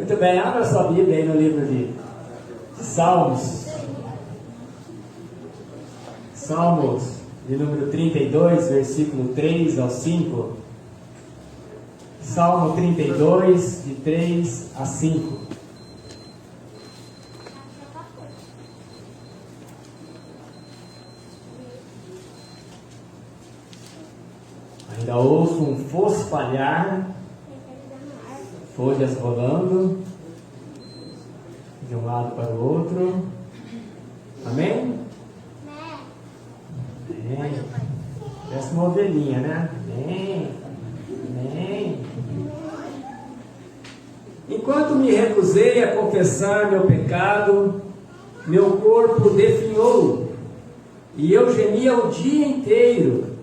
Muito bem, abra sua Bíblia aí no livro de Salmos. Salmos de número 32, versículo 3 ao 5. Salmo 32, de 3 a 5. Ainda ouço um fosfalhar, folhas rolando de um lado para o outro. Amém? Amém. Parece uma ovelhinha, né? Amém. Amém. Enquanto me recusei a confessar meu pecado, meu corpo definhou, e eu gemia o dia inteiro.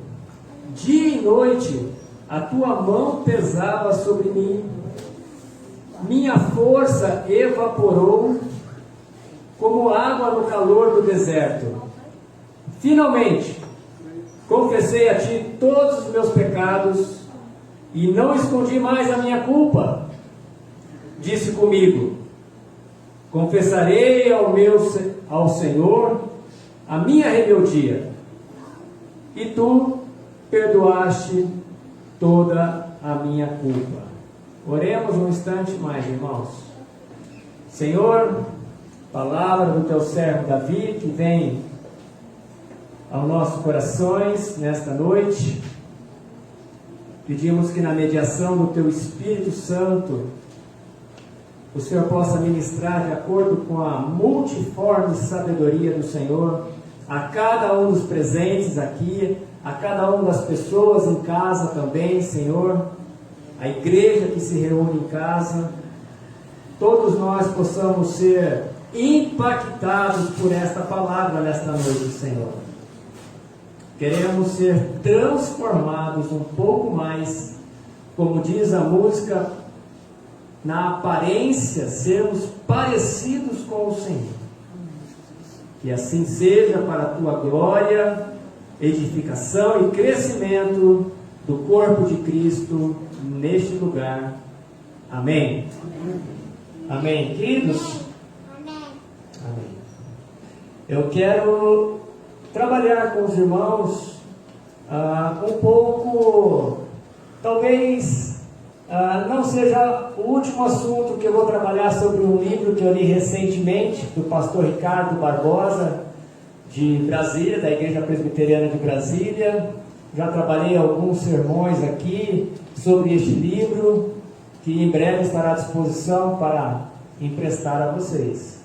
Dia e noite, a tua mão pesava sobre mim. Minha força evaporou como água no calor do deserto. Finalmente, confessei a ti todos os meus pecados e não escondi mais a minha culpa. Disse comigo: confessarei ao Senhor a minha rebeldia, e tu perdoaste toda a minha culpa. Oremos um instante mais, irmãos. Senhor, palavra do teu servo Davi, que vem aos nossos corações nesta noite. Pedimos que na mediação do teu Espírito Santo, o Senhor possa ministrar de acordo com a multiforme sabedoria do Senhor a cada um dos presentes aqui, a cada uma das pessoas em casa também, Senhor, a igreja que se reúne em casa, todos nós possamos ser impactados por esta palavra nesta noite, Senhor. Queremos ser transformados um pouco mais, como diz a música, na aparência, sermos parecidos com o Senhor. Que assim seja para a tua glória, edificação e crescimento do corpo de Cristo neste lugar. Amém. Amém, queridos? Amém. Eu quero trabalhar com os irmãos um pouco, talvez não seja o último assunto que eu vou trabalhar sobre um livro que eu li recentemente, do pastor Ricardo Barbosa, de Brasília, da Igreja Presbiteriana de Brasília. Já trabalhei alguns sermões aqui sobre este livro, que em breve estará à disposição para emprestar a vocês.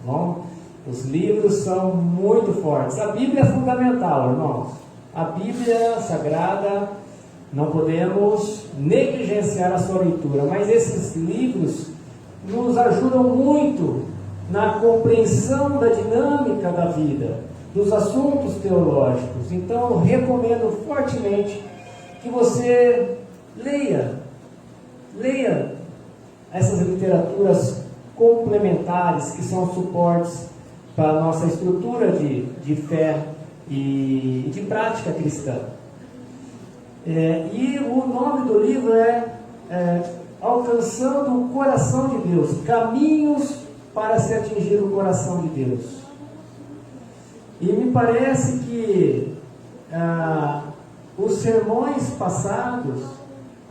Bom, os livros são muito fortes. A Bíblia é fundamental, irmãos. A Bíblia Sagrada, não podemos negligenciar a sua leitura, mas esses livros nos ajudam muito na compreensão da dinâmica da vida, dos assuntos teológicos. Então, eu recomendo fortemente que você leia essas literaturas complementares, que são suportes para a nossa estrutura de fé e de prática cristã. E o nome do livro é Alcançando o Coração de Deus, Caminhos para se atingir o coração de Deus. E me parece que os sermões passados,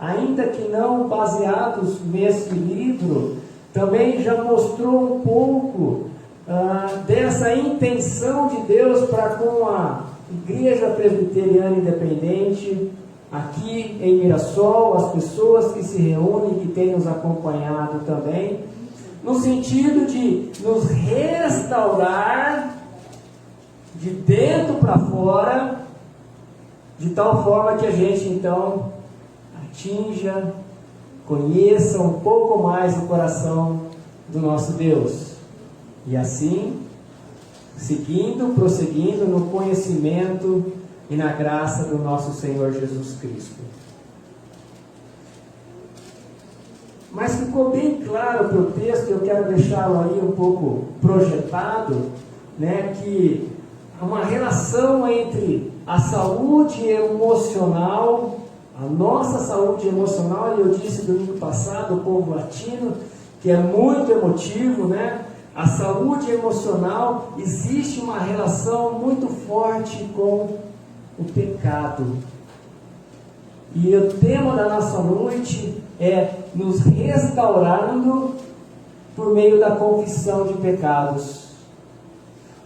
ainda que não baseados nesse livro, também já mostrou um pouco dessa intenção de Deus para com a Igreja Presbiteriana Independente, aqui em Mirassol, as pessoas que se reúnem, que têm nos acompanhado também, no sentido de nos restaurar de dentro para fora, de tal forma que a gente então atinja, conheça um pouco mais o coração do nosso Deus. E assim, prosseguindo no conhecimento e na graça do nosso Senhor Jesus Cristo. Mas ficou bem claro para o texto, eu quero deixá-lo aí um pouco projetado, né, que há uma relação entre a saúde emocional, a nossa saúde emocional, e eu disse domingo passado, o povo latino, que é muito emotivo, né? A saúde emocional, existe uma relação muito forte com o pecado. E o tema da nossa noite é nos restaurando por meio da confissão de pecados.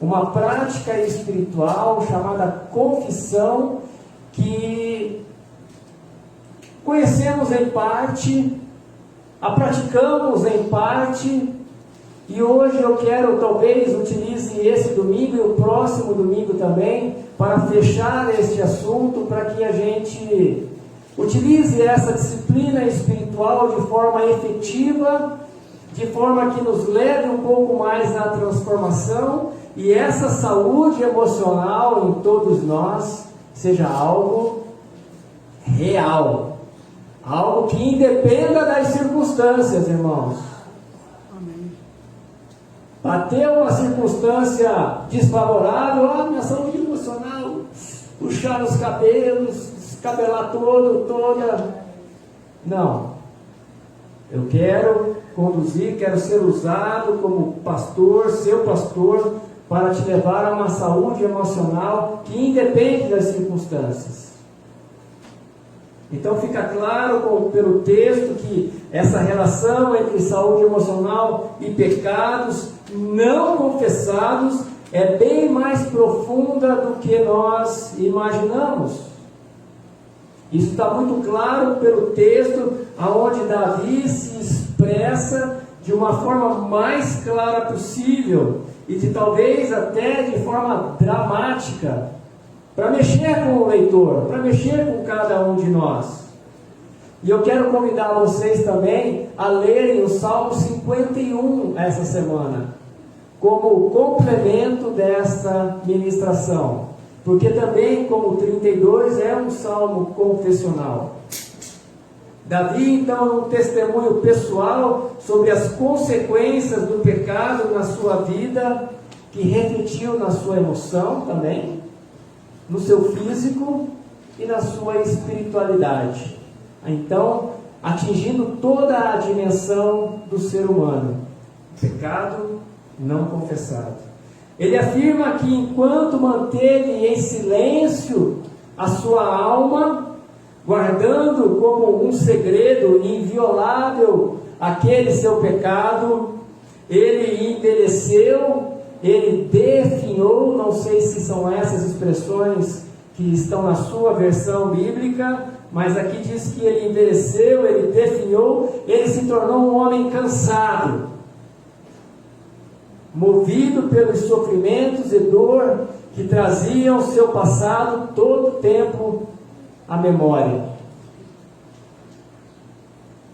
Uma prática espiritual chamada confissão, que conhecemos em parte, a praticamos em parte, e hoje eu quero, talvez, utilize esse domingo e o próximo domingo também, para fechar este assunto, para que a gente utilize essa disciplina espiritual de forma efetiva, de forma que nos leve um pouco mais na transformação, e essa saúde emocional em todos nós seja algo real, algo que independa das circunstâncias, irmãos. Amém. Bateu uma circunstância desfavorável, minha saúde emocional, puxar os cabelos, descabelar toda. Não. Eu quero conduzir, quero ser usado como pastor, seu pastor, para te levar a uma saúde emocional que independe das circunstâncias. Então fica claro pelo texto que essa relação entre saúde emocional e pecados não confessados é bem mais profunda do que nós imaginamos. Isso está muito claro pelo texto, aonde Davi se expressa de uma forma mais clara possível, e de talvez até de forma dramática, para mexer com o leitor, para mexer com cada um de nós. E eu quero convidar vocês também a lerem o Salmo 51 essa semana, como complemento desta ministração, porque também, como o 32, é um salmo confessional. Davi, então, um testemunho pessoal sobre as consequências do pecado na sua vida, que refletiu na sua emoção também, no seu físico e na sua espiritualidade. Então, atingindo toda a dimensão do ser humano, pecado não confessado. Ele afirma que enquanto manteve em silêncio a sua alma, guardando como um segredo inviolável aquele seu pecado, ele envelheceu, ele definhou, não sei se são essas expressões que estão na sua versão bíblica, mas aqui diz que ele envelheceu, ele definhou, ele se tornou um homem cansado, movido pelos sofrimentos e dor que traziam seu passado todo o tempo à memória.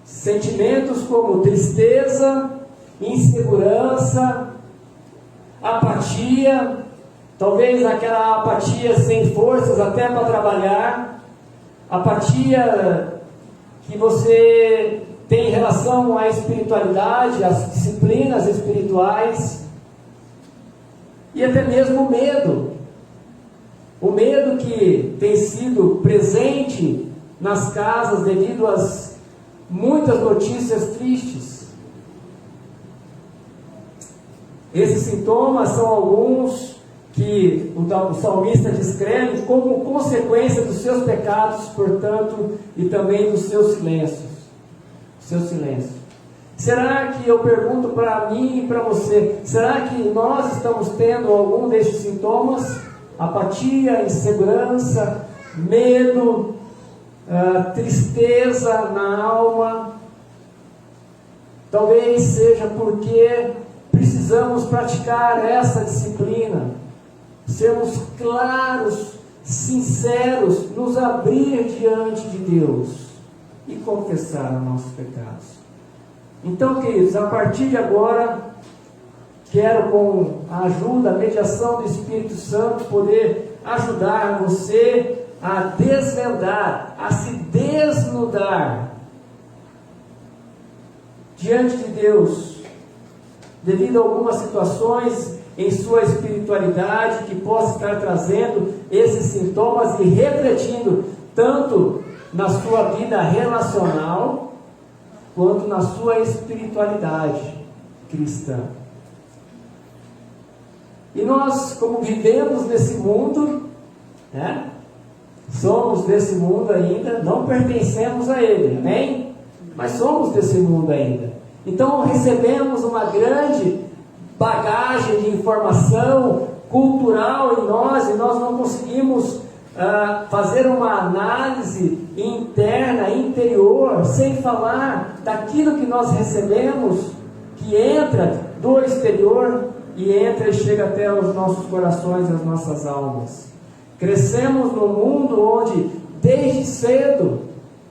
Sentimentos como tristeza, insegurança, apatia, talvez aquela apatia sem forças até para trabalhar, apatia que você tem em relação à espiritualidade, às disciplinas espirituais, e até mesmo o medo que tem sido presente nas casas devido às muitas notícias tristes. Esses sintomas são alguns que o salmista descreve como consequência dos seus pecados, portanto, e também dos seus silêncios. Será que, eu pergunto para mim e para você, será que nós estamos tendo algum destes sintomas? Apatia, insegurança, medo, tristeza na alma? Talvez seja porque precisamos praticar essa disciplina, sermos claros, sinceros, nos abrir diante de Deus e confessar os nossos pecados. Então, queridos, a partir de agora, quero, com a ajuda, a mediação do Espírito Santo, poder ajudar você a desvendar, a se desnudar diante de Deus, devido a algumas situações em sua espiritualidade que possa estar trazendo esses sintomas e refletindo tanto na sua vida relacional, quanto na sua espiritualidade cristã. E nós, como vivemos nesse mundo, né? Somos desse mundo ainda, não pertencemos a ele, amém? Mas somos desse mundo ainda. Então recebemos uma grande bagagem de informação cultural em nós, e nós não conseguimos fazer uma análise interna, interior, sem falar daquilo que nós recebemos, que entra do exterior e entra e chega até os nossos corações e as nossas almas. Crescemos num mundo onde, desde cedo,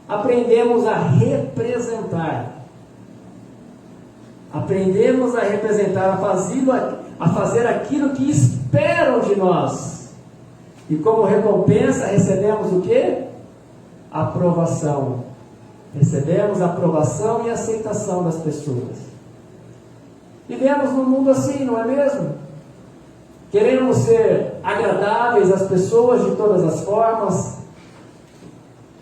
aprendemos a representar. Aprendemos a representar, a fazer aquilo que esperam de nós. E como recompensa recebemos o quê? Aprovação. Recebemos a aprovação e aceitação das pessoas. Vivemos num mundo assim, não é mesmo? Queremos ser agradáveis às pessoas de todas as formas.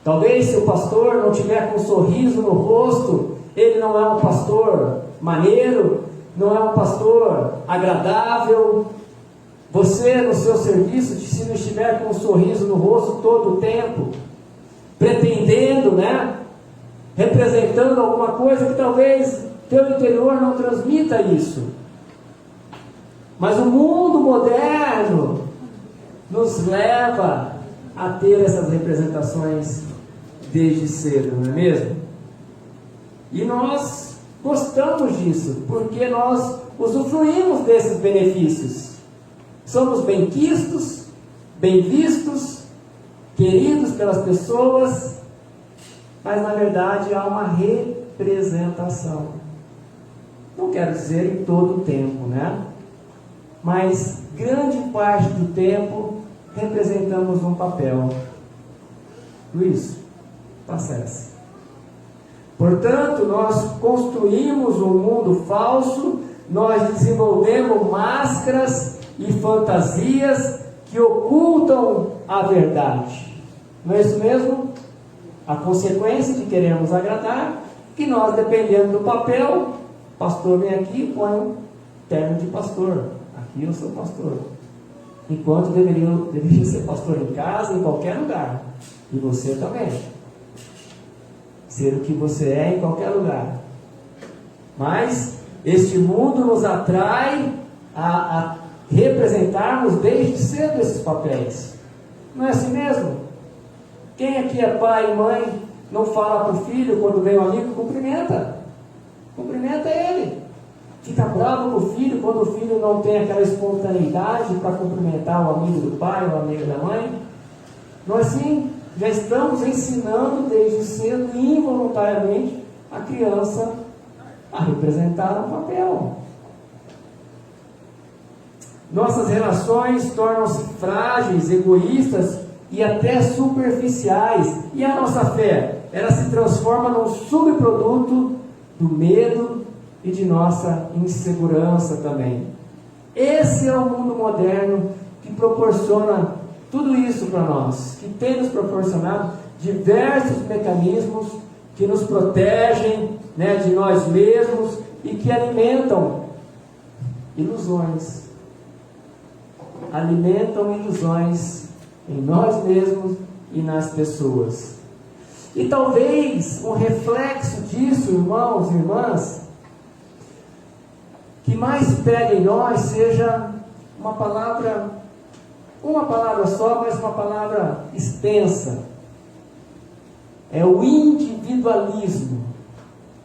Talvez se o pastor não tiver com um sorriso no rosto, ele não é um pastor maneiro, não é um pastor agradável. Você no seu serviço, se não estiver com um sorriso no rosto todo o tempo, pretendendo, né? Representando alguma coisa que talvez teu interior não transmita isso. Mas o mundo moderno nos leva a ter essas representações desde cedo, não é mesmo? E nós gostamos disso, porque nós usufruímos desses benefícios. Somos bem-quistos, bem-vistos, queridos pelas pessoas, mas na verdade há uma representação. Não quero dizer em todo o tempo, né? Mas grande parte do tempo representamos um papel. Luiz, passa. Portanto, nós construímos um mundo falso, nós desenvolvemos máscaras e fantasias que ocultam a verdade. Não é isso mesmo? A consequência de queremos agradar, que nós, dependendo do papel, pastor vem aqui e põe um terno de pastor. Aqui eu sou pastor. Enquanto deveria ser pastor em casa, em qualquer lugar. E você também. Ser o que você é em qualquer lugar. Mas este mundo nos atrai a representarmos desde cedo esses papéis. Não é assim mesmo? Quem aqui é pai e mãe, não fala para o filho quando vem um amigo, cumprimenta. Cumprimenta ele. Fica bravo com o filho quando o filho não tem aquela espontaneidade para cumprimentar o amigo do pai, o amigo da mãe. Nós sim, já estamos ensinando desde cedo, involuntariamente, a criança a representar um papel. Nossas relações tornam-se frágeis, egoístas e até superficiais. E a nossa fé, ela se transforma num subproduto do medo e de nossa insegurança também. Esse é o mundo moderno que proporciona tudo isso para nós, que tem nos proporcionado diversos mecanismos que nos protegem, né, de nós mesmos e que alimentam ilusões. Alimentam ilusões em nós mesmos e nas pessoas. E talvez um reflexo disso, irmãos e irmãs, que mais pega em nós seja uma palavra só, mas uma palavra extensa. É o individualismo.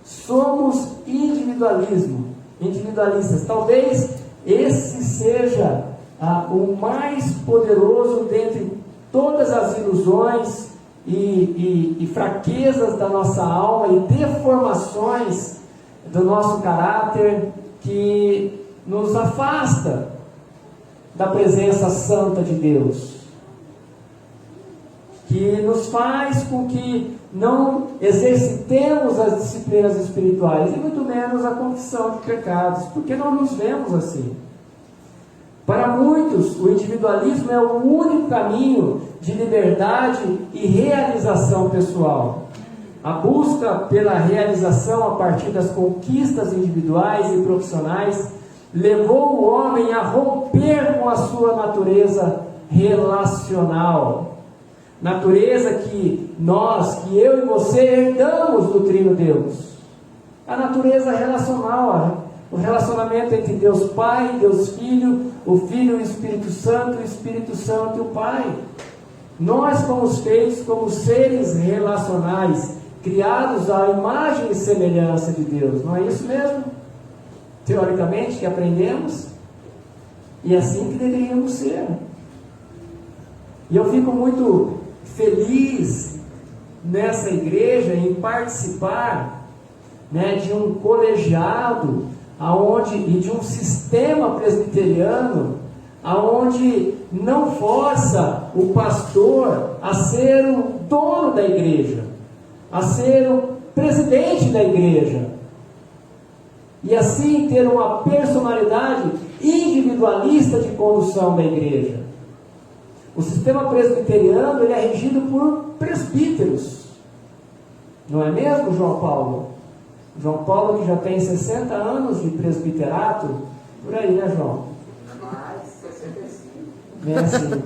Somos individualistas. Talvez esse seja o mais poderoso dentre todas as ilusões e fraquezas da nossa alma e deformações do nosso caráter, que nos afasta da presença santa de Deus, que nos faz com que não exercitemos as disciplinas espirituais e muito menos a confissão de pecados, porque não nos vemos assim. Para muitos, o individualismo é o único caminho de liberdade e realização pessoal. A busca pela realização a partir das conquistas individuais e profissionais levou o homem a romper com a sua natureza relacional. Natureza que eu e você herdamos do Trino Deus. A natureza relacional, o relacionamento entre Deus Pai, Deus Filho, o Filho e o Espírito Santo, o Espírito Santo e o Pai. Nós fomos feitos como seres relacionais, criados à imagem e semelhança de Deus. Não é isso mesmo? Teoricamente, que aprendemos. E é assim que deveríamos ser. E eu fico muito feliz nessa igreja em participar, né, de um colegiado e de um sistema presbiteriano aonde não força o pastor a ser o dono da igreja, a ser o presidente da igreja, e assim ter uma personalidade individualista de condução da igreja. O sistema presbiteriano, ele é regido por presbíteros, não é mesmo, João Paulo? João Paulo, que já tem 60 anos de presbiterato, por aí, né, João? Mais 65. É assim.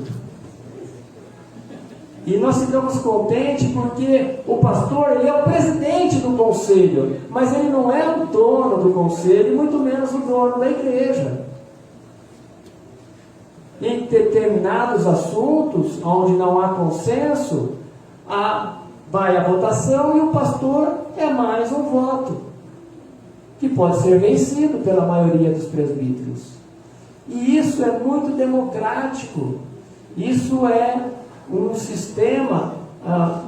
E nós ficamos contentes porque o pastor, ele é o presidente do conselho, mas ele não é o dono do conselho, e muito menos o dono da igreja. Em determinados assuntos, onde não há consenso, vai a votação e o pastor é mais um voto, que pode ser vencido pela maioria dos presbíteros. E isso é muito democrático, isso é um sistema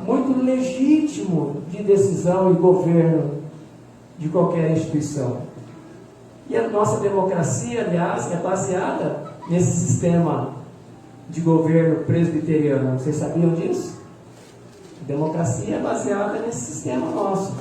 muito legítimo de decisão e governo de qualquer instituição. E a nossa democracia, aliás, é baseada nesse sistema de governo presbiteriano. Vocês sabiam disso? A democracia é baseada nesse sistema nosso.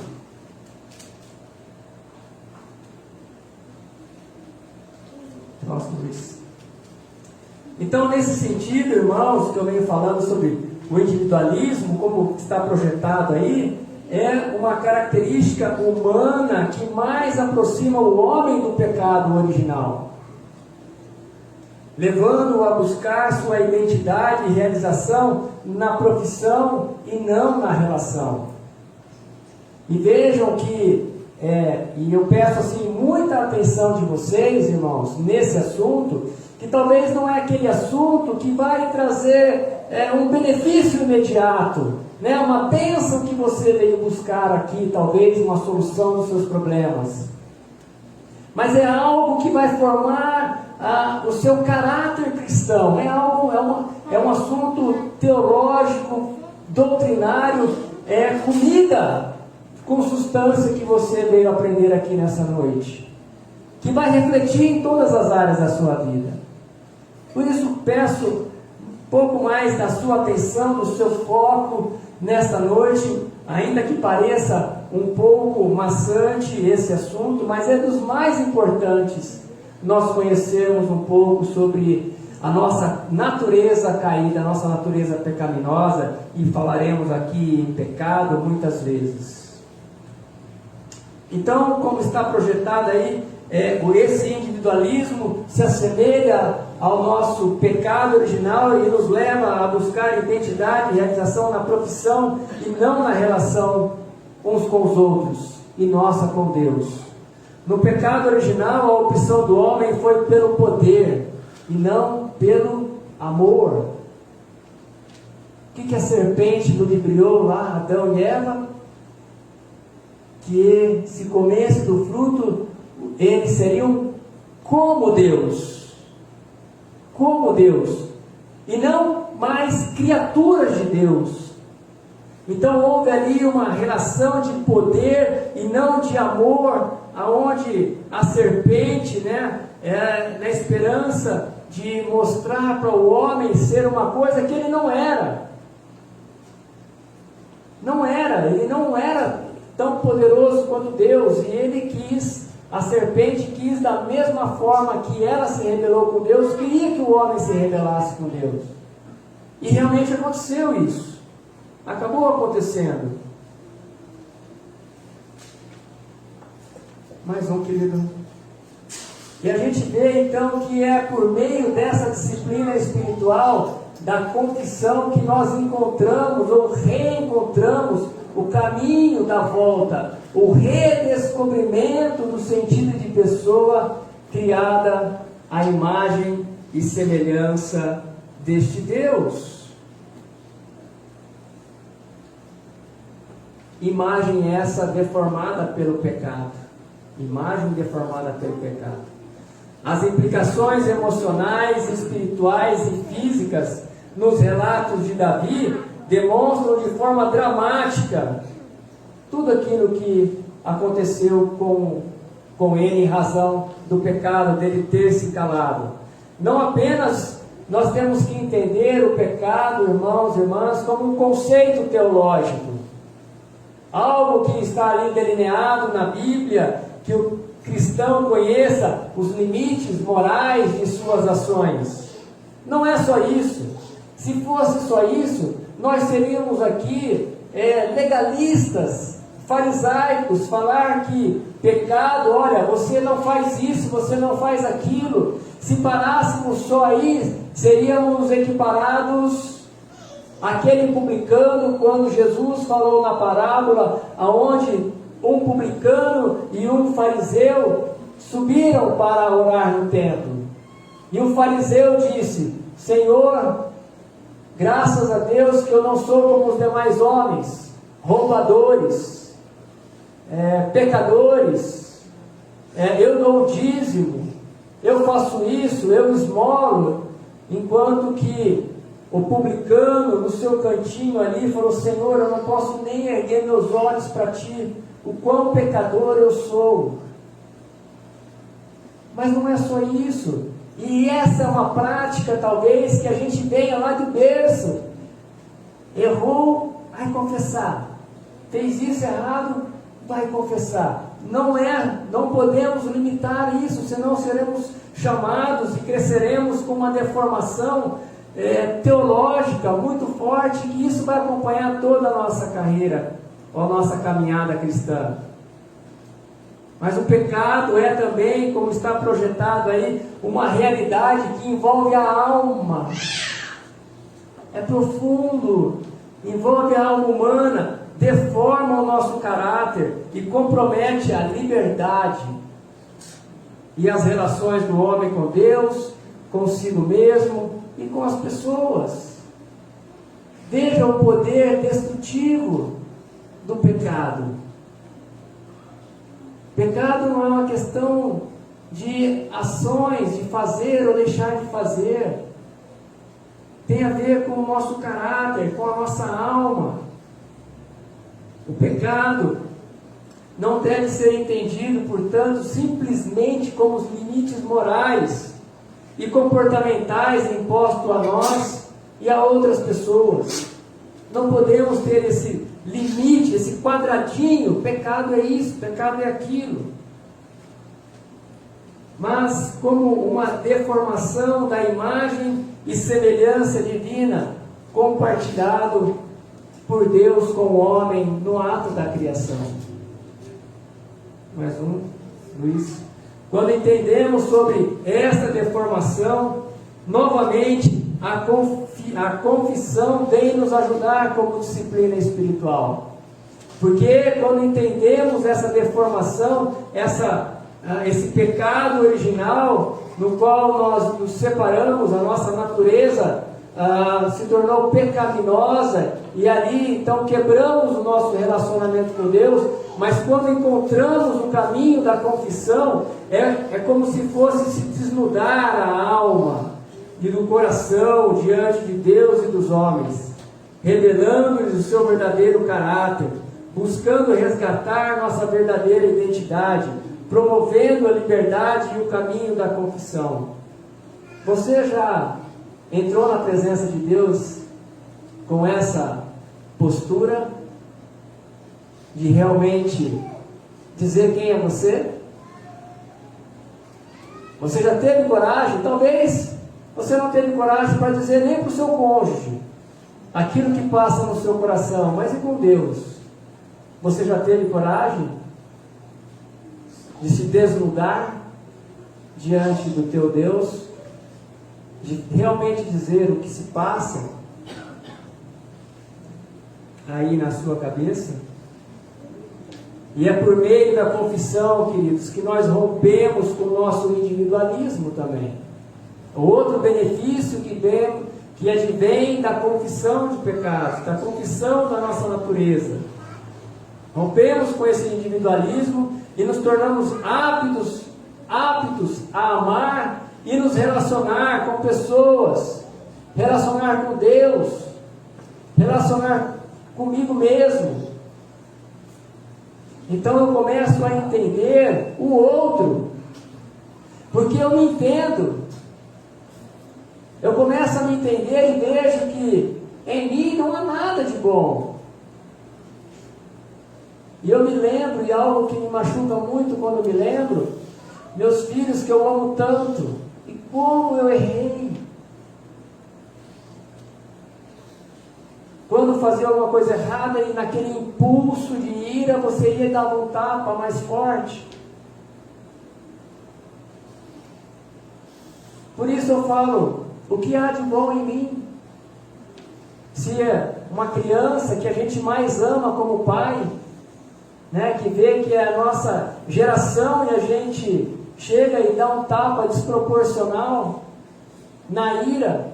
Então, nesse sentido, irmãos, que eu venho falando sobre o individualismo, como está projetado aí, é uma característica humana que mais aproxima o homem do pecado original, levando-o a buscar sua identidade e realização na profissão e não na relação. E vejam que, e eu peço assim muita atenção de vocês, irmãos, nesse assunto, que talvez não é aquele assunto que vai trazer um benefício imediato, né? Uma bênção que você veio buscar aqui, talvez uma solução dos seus problemas, mas é algo que vai formar o seu caráter cristão, é um assunto teológico, doutrinário, é comida com substância que você veio aprender aqui nessa noite, que vai refletir em todas as áreas da sua vida. Por isso peço um pouco mais da sua atenção, do seu foco nesta noite, ainda que pareça um pouco maçante esse assunto, mas é dos mais importantes nós conhecermos um pouco sobre a nossa natureza caída, a nossa natureza pecaminosa, e falaremos aqui em pecado muitas vezes. Então, como está projetado aí, esse individualismo se assemelha ao nosso pecado original e nos leva a buscar identidade e realização na profissão e não na relação uns com os outros e nossa com Deus. No pecado original, a opção do homem foi pelo poder e não pelo amor. O que a serpente ludibriou lá, Adão e Eva? Que se comesse do fruto, eles seriam como Deus, e não mais criaturas de Deus. Então houve ali uma relação de poder e não de amor, aonde a serpente, na esperança de mostrar para o homem ser uma coisa que ele não era. Ele não era tão poderoso quanto Deus, e a serpente quis, da mesma forma que ela se rebelou com Deus, queria que o homem se rebelasse com Deus. E realmente aconteceu isso. Acabou acontecendo. Mais um, querido. E a gente vê então que é por meio dessa disciplina espiritual, da confissão, que nós encontramos ou reencontramos o caminho da volta, o redescobrimento do sentido de pessoa criada à imagem e semelhança deste Deus. Imagem essa deformada pelo pecado. Imagem deformada pelo pecado. As implicações emocionais, espirituais e físicas nos relatos de Davi demonstram de forma dramática tudo aquilo que aconteceu com ele em razão do pecado, dele ter se calado. Não apenas nós temos que entender o pecado, irmãos e irmãs, como um conceito teológico, algo que está ali delineado na Bíblia, que o cristão conheça os limites morais de suas ações. Não é só isso. Se fosse só isso, nós seríamos aqui legalistas, farisaicos, falar que pecado, olha, você não faz isso, você não faz aquilo. Se parássemos só aí, seríamos equiparados àquele publicano, quando Jesus falou na parábola, aonde um publicano e um fariseu subiram para orar no templo. E o fariseu disse: Senhor, graças a Deus que eu não sou como os demais homens, roubadores, pecadores, eu dou o dízimo, eu faço isso, eu esmolo, enquanto que o publicano no seu cantinho ali falou: Senhor, eu não posso nem erguer meus olhos para ti, o quão pecador eu sou. Mas não é só isso. E essa é uma prática, talvez, que a gente venha lá do berço. Errou, vai confessar. Fez isso errado, vai confessar. Não podemos limitar isso, senão seremos chamados e cresceremos com uma deformação teológica muito forte, que isso vai acompanhar toda a nossa carreira, ou a nossa caminhada cristã. Mas o pecado é também, como está projetado aí, uma realidade que envolve a alma. É profundo, envolve a alma humana, deforma o nosso caráter e compromete a liberdade e as relações do homem com Deus, consigo mesmo e com as pessoas. Veja o poder destrutivo do pecado. Pecado não é uma questão de ações, de fazer ou deixar de fazer. Tem a ver com o nosso caráter, com a nossa alma. O pecado não deve ser entendido, portanto, simplesmente como os limites morais e comportamentais impostos a nós e a outras pessoas. Não podemos ter esse limite, esse quadradinho, pecado é isso, pecado é aquilo. Mas como uma deformação da imagem e semelhança divina, compartilhado por Deus com o homem no ato da criação. Mais um, Luiz. Quando entendemos sobre esta deformação, novamente a confissão vem nos ajudar como disciplina espiritual. Porque quando entendemos essa deformação, esse pecado original, no qual nós nos separamos, a nossa natureza se tornou pecaminosa, e ali então quebramos o nosso relacionamento com Deus. Mas quando encontramos o caminho da confissão, é como se fosse se desnudar a alma e do coração diante de Deus e dos homens, revelando-lhes o seu verdadeiro caráter, buscando resgatar nossa verdadeira identidade, promovendo a liberdade e o caminho da confissão. Você já entrou na presença de Deus com essa postura de realmente dizer quem é você? Você já teve coragem? Talvez você não teve coragem para dizer nem para o seu cônjuge aquilo que passa no seu coração, mas e com Deus? Você já teve coragem? de se desnudar diante do teu Deus, de realmente dizer o que se passa aí na sua cabeça. E é por meio da confissão, queridos, que nós rompemos com o nosso individualismo também. Outro benefício que advém da confissão de pecados, da confissão da nossa natureza. Rompemos com esse individualismo e nos tornamos aptos a amar e nos relacionar com pessoas, relacionar com Deus, relacionar comigo mesmo. Então eu começo a entender o outro, porque eu me entendo. Eu começo a me entender e vejo que em mim não há nada de bom. E eu me lembro, e algo que me machuca muito quando eu me lembro, meus filhos que eu amo tanto, e como eu errei. Quando fazia alguma coisa errada e naquele impulso de ira, você ia dar um tapa mais forte. Por isso eu falo, o que há de bom em mim? Se é uma criança que a gente mais ama como pai, né, que vê que é a nossa geração e a gente chega e dá um tapa desproporcional na ira.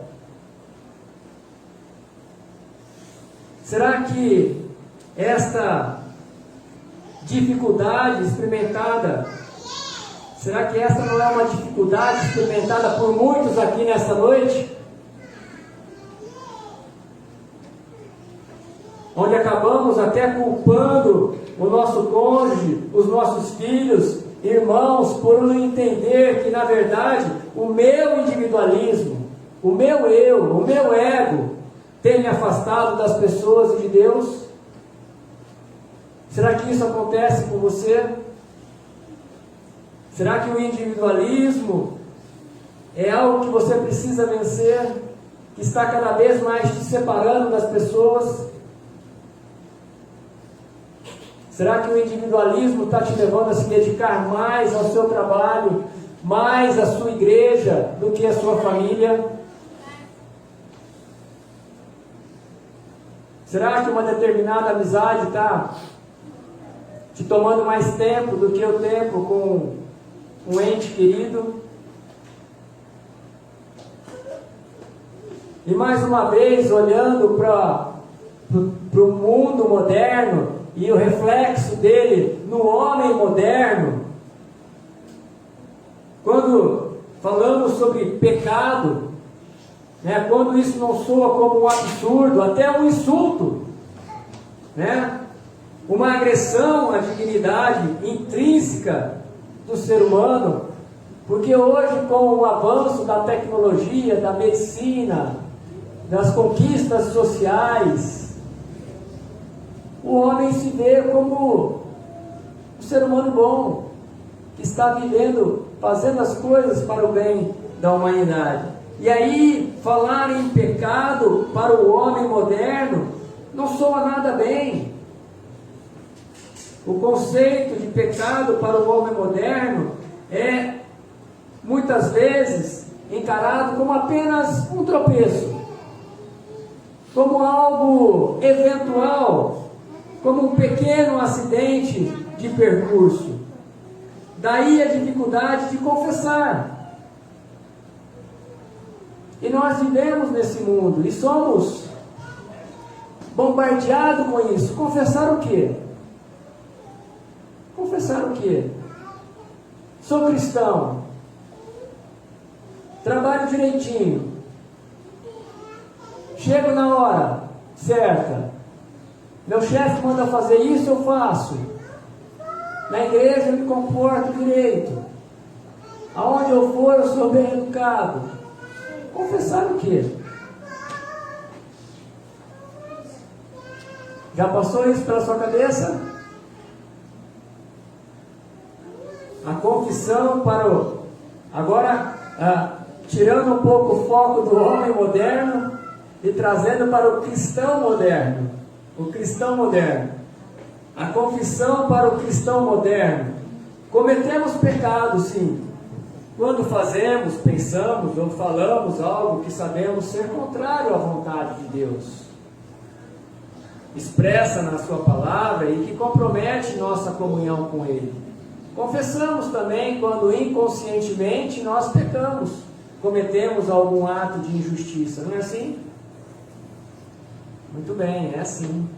Será que esta dificuldade experimentada, será que essa não é uma dificuldade experimentada por muitos aqui nessa noite? Onde acabamos até culpando o nosso cônjuge, os nossos filhos, irmãos, por não entender que na verdade o meu individualismo, o meu eu, o meu ego, tem me afastado das pessoas e de Deus? Será que isso acontece com você? Será que o individualismo é algo que você precisa vencer, que está cada vez mais te separando das pessoas? Será que o individualismo está te levando a se dedicar mais ao seu trabalho, mais à sua igreja, do que à sua família? Será que uma determinada amizade está te tomando mais tempo do que o tempo com um ente querido? E mais uma vez, olhando para o mundo moderno e o reflexo dele no homem moderno, quando falamos sobre pecado, né, quando isso não soa como um absurdo, até um insulto, né, uma agressão à dignidade intrínseca do ser humano, porque hoje, com o avanço da tecnologia, da medicina, das conquistas sociais, o homem se vê como um ser humano bom, que está vivendo, fazendo as coisas para o bem da humanidade. E aí, falar em pecado para o homem moderno não soa nada bem. O conceito de pecado para o homem moderno é, muitas vezes, encarado como apenas um tropeço, como algo eventual, como um pequeno acidente de percurso. Daí a dificuldade de confessar. E nós vivemos nesse mundo e somos bombardeados com isso. Confessar o quê? Confessar o quê? Sou cristão. Trabalho direitinho. Chego na hora certa. Meu chefe manda fazer isso, eu faço. Na igreja eu me comporto direito. Aonde eu for, eu sou bem educado. Confessar o quê? Já passou isso pela sua cabeça? A confissão para o... Agora, tirando um pouco o foco do homem moderno e trazendo para o cristão moderno. O cristão moderno. A confissão para o cristão moderno. Cometemos pecados, sim, quando fazemos, pensamos ou falamos algo que sabemos ser contrário à vontade de Deus, expressa na sua palavra e que compromete nossa comunhão com Ele. Confessamos também quando inconscientemente nós pecamos, cometemos algum ato de injustiça, não é assim? Muito bem, é assim.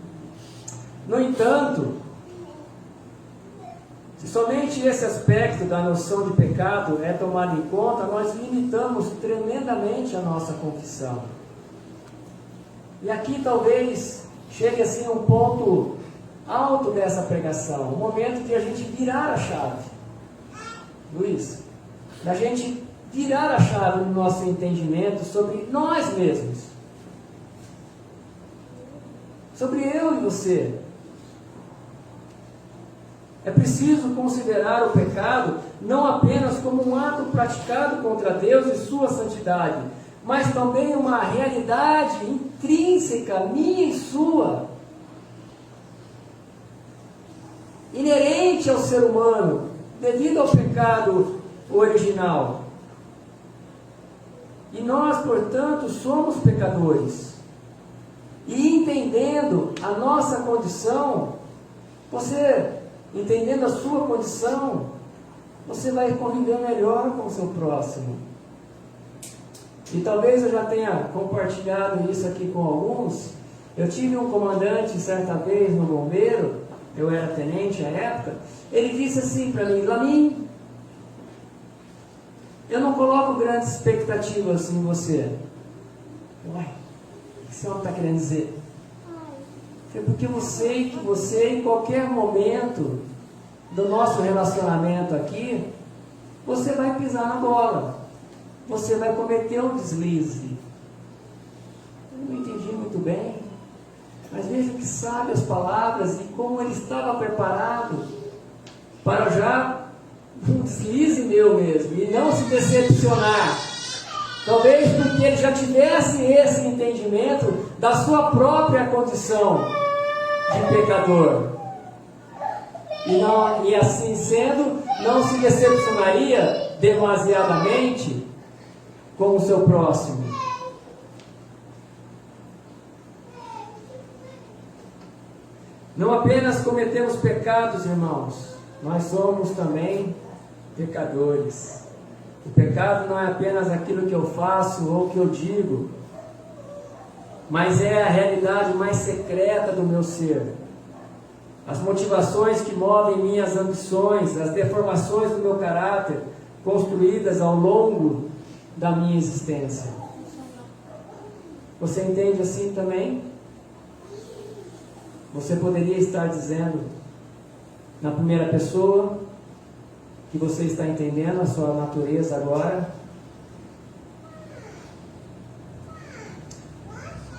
No entanto, se somente esse aspecto da noção de pecado é tomado em conta, nós limitamos tremendamente a nossa confissão. E aqui talvez chegue assim um ponto alto dessa pregação, o momento de a gente virar a chave. Luiz, da gente virar a chave no nosso entendimento sobre nós mesmos. Sobre eu e você. É preciso considerar o pecado não apenas como um ato praticado contra Deus e sua santidade, mas também uma realidade intrínseca, minha e sua, inerente ao ser humano, devido ao pecado original. E nós, portanto, somos pecadores. E entendendo a nossa condição, você, entendendo a sua condição, você vai conviver melhor com o seu próximo. E talvez eu já tenha compartilhado isso aqui com alguns. Eu tive um comandante certa vez no bombeiro, eu era tenente à época, ele disse assim para mim: Lamin, eu não coloco grandes expectativas em você. Uai, o que esse homem está querendo dizer? É porque eu sei que você, em qualquer momento do nosso relacionamento aqui, você vai pisar na bola. Você vai cometer um deslize. Eu não entendi muito bem, mas veja que sabe as palavras e como ele estava preparado para já um deslize meu mesmo, e não se decepcionar. Talvez porque ele já tivesse esse entendimento da sua própria condição de pecador. E assim sendo, não se decepcionaria demasiadamente com o seu próximo. Não apenas cometemos pecados, irmãos, nós somos também pecadores. O pecado não é apenas aquilo que eu faço ou que eu digo, mas é a realidade mais secreta do meu ser. As motivações que movem minhas ambições, as deformações do meu caráter, construídas ao longo da minha existência. Você entende assim também? Você poderia estar dizendo, na primeira pessoa, que você está entendendo a sua natureza agora?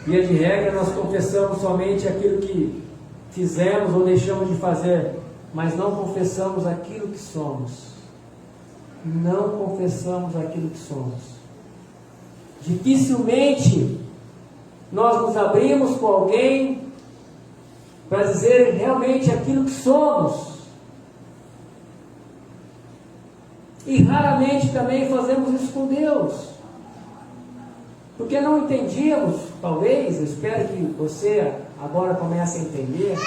Via de regra, nós confessamos somente aquilo que fizemos ou deixamos de fazer, mas não confessamos aquilo que somos. Não confessamos aquilo que somos. Dificilmente nós nos abrimos com alguém para dizer realmente aquilo que somos. E raramente também fazemos isso com Deus. Porque não entendíamos, talvez, eu espero que você agora comece a entender,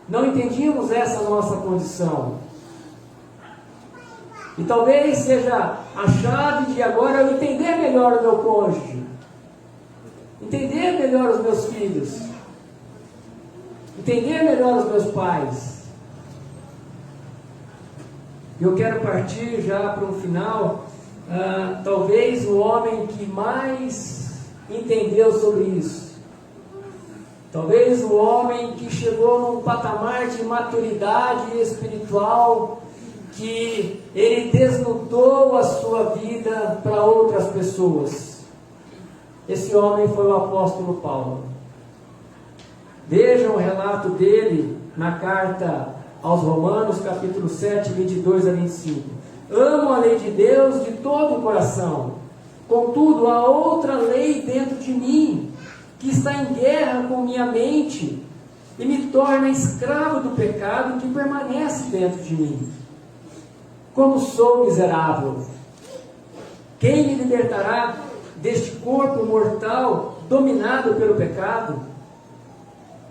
não entendíamos essa nossa condição. E talvez seja a chave de agora eu entender melhor o meu cônjuge, entender melhor os meus filhos, entender melhor os meus pais. Eu quero partir já para um final. Talvez o homem que mais entendeu sobre isso, talvez o homem que chegou num patamar de maturidade espiritual, que ele desnudou a sua vida para outras pessoas. Esse homem foi o apóstolo Paulo. Vejam o relato dele na carta aos Romanos, capítulo 7, 22 a 25. Amo a lei de Deus de todo o coração. Contudo, há outra lei dentro de mim, que está em guerra com minha mente, e me torna escravo do pecado que permanece dentro de mim. Como sou miserável! Quem me libertará deste corpo mortal dominado pelo pecado?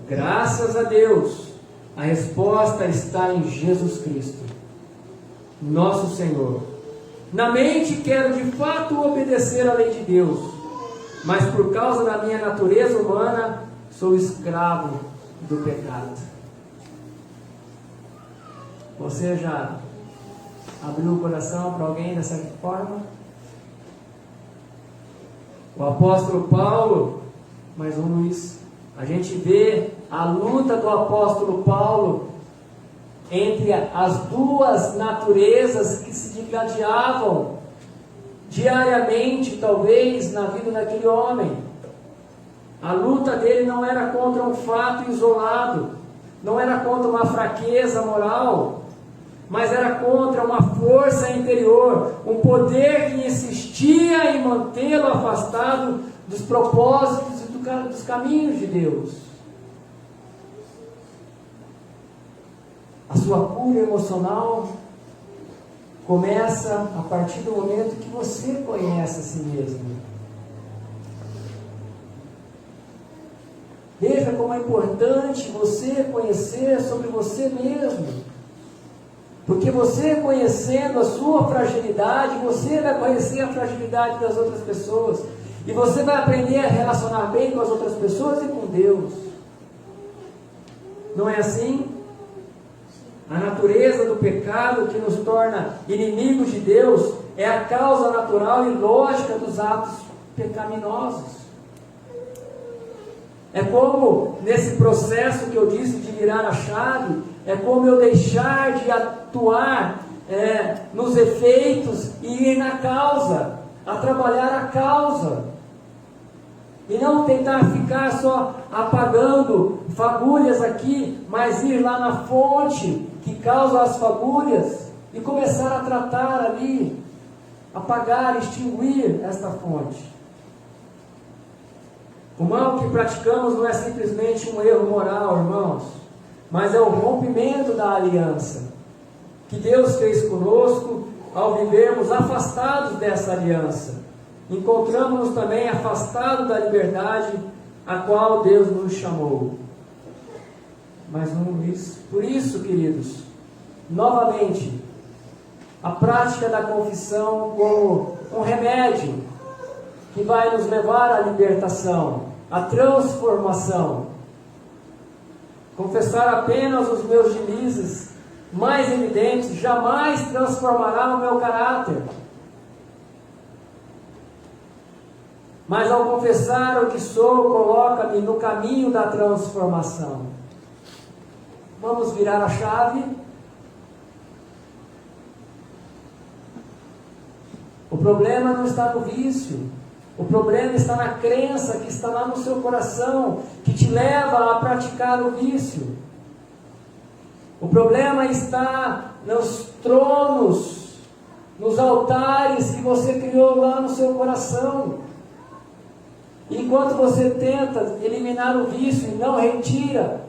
Graças a Deus, a resposta está em Jesus Cristo, nosso Senhor. Na mente quero de fato obedecer à lei de Deus, mas por causa da minha natureza humana, sou escravo do pecado. Você já abriu o coração para alguém dessa forma? O apóstolo Paulo, mais um Luiz, a gente vê a luta do apóstolo Paulo entre as duas naturezas que se digladiavam diariamente, talvez, na vida daquele homem. A luta dele não era contra um fato isolado, não era contra uma fraqueza moral, mas era contra uma força interior, um poder que insistia em mantê-lo afastado dos propósitos e dos caminhos de Deus. A sua cura emocional começa a partir do momento que você conhece a si mesmo. Veja como é importante você conhecer sobre você mesmo. Porque você conhecendo a sua fragilidade, você vai conhecer a fragilidade das outras pessoas. E você vai aprender a relacionar bem com as outras pessoas e com Deus. Não é assim? A natureza do pecado que nos torna inimigos de Deus é a causa natural e lógica dos atos pecaminosos. É como nesse processo que eu disse de virar a chave, é como eu deixar de atuar nos efeitos e ir na causa, a trabalhar a causa. E não tentar ficar só apagando fagulhas aqui, mas ir lá na fonte que causa as fagulhas e começar a tratar ali, apagar, extinguir esta fonte. O mal que praticamos não é simplesmente um erro moral, irmãos, mas é o rompimento da aliança que Deus fez conosco ao vivermos afastados dessa aliança. Encontramos-nos também afastados da liberdade a qual Deus nos chamou. Mas não isso. Por isso, queridos, novamente, a prática da confissão como um remédio que vai nos levar à libertação, à transformação. Confessar apenas os meus deslizes mais evidentes jamais transformará o meu caráter. Mas ao confessar o que sou, coloca-me no caminho da transformação. Vamos virar a chave? O problema não está no vício. O problema está na crença que está lá no seu coração, que te leva a praticar o vício. O problema está nos tronos, nos altares que você criou lá no seu coração. Enquanto você tenta eliminar o vício e não retira,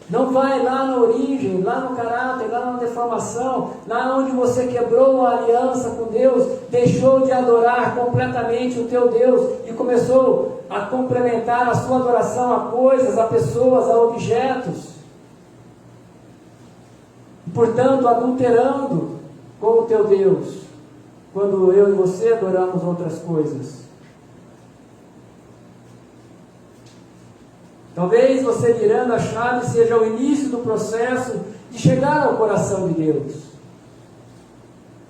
não vai lá na origem, lá no caráter, lá na deformação, lá onde você quebrou a aliança com Deus, deixou de adorar completamente o teu Deus e começou a complementar a sua adoração a coisas, a pessoas, a objetos. E, portanto, adulterando com o teu Deus, quando eu e você adoramos outras coisas. Talvez você virando a chave seja o início do processo de chegar ao coração de Deus,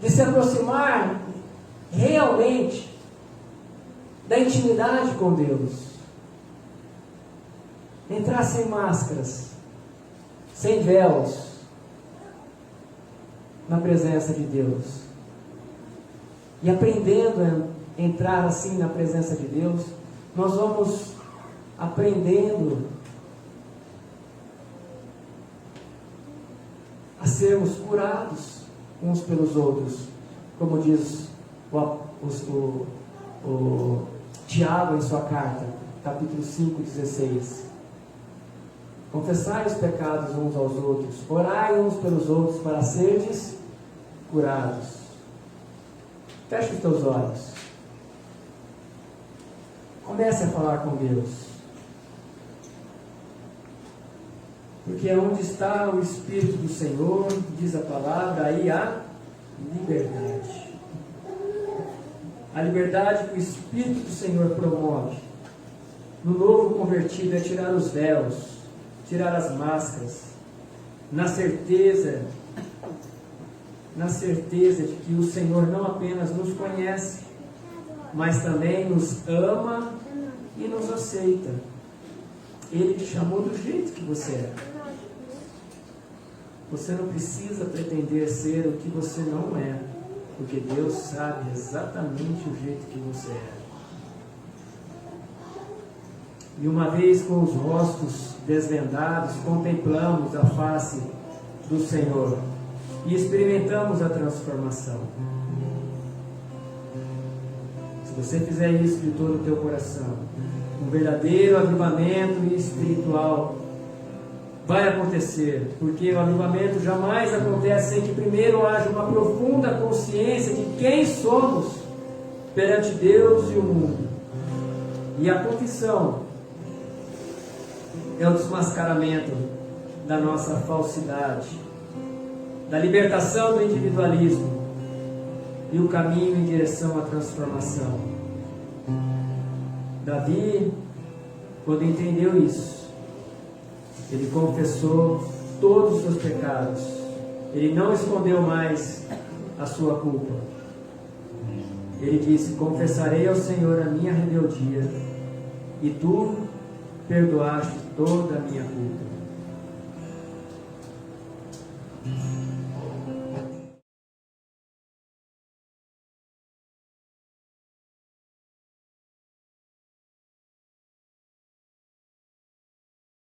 de se aproximar realmente da intimidade com Deus, entrar sem máscaras, sem véus, na presença de Deus, e aprendendo a entrar assim na presença de Deus, nós vamos aprendendo a sermos curados uns pelos outros, como diz o Tiago em sua carta, capítulo 5:16. Confessai os pecados uns aos outros, orai uns pelos outros para serdes curados. Feche os teus olhos. Comece a falar com Deus. Porque onde está o Espírito do Senhor, diz a palavra, aí há liberdade. A liberdade que o Espírito do Senhor promove no novo convertido é tirar os véus, tirar as máscaras, na certeza de que o Senhor não apenas nos conhece, mas também nos ama e nos aceita. Ele te chamou do jeito que você é. Você não precisa pretender ser o que você não é, porque Deus sabe exatamente o jeito que você é. E uma vez com os rostos desvendados, contemplamos a face do Senhor e experimentamos a transformação. Se você fizer isso de todo o teu coração, um verdadeiro avivamento espiritual vai acontecer, porque o avivamento jamais acontece sem que primeiro haja uma profunda consciência de quem somos perante Deus e o mundo. E a confissão é o desmascaramento da nossa falsidade, da libertação do individualismo e o caminho em direção à transformação. Davi, quando entendeu isso, ele confessou todos os seus pecados. Ele não escondeu mais a sua culpa. Ele disse: confessarei ao Senhor a minha rebeldia, e tu perdoaste toda a minha culpa.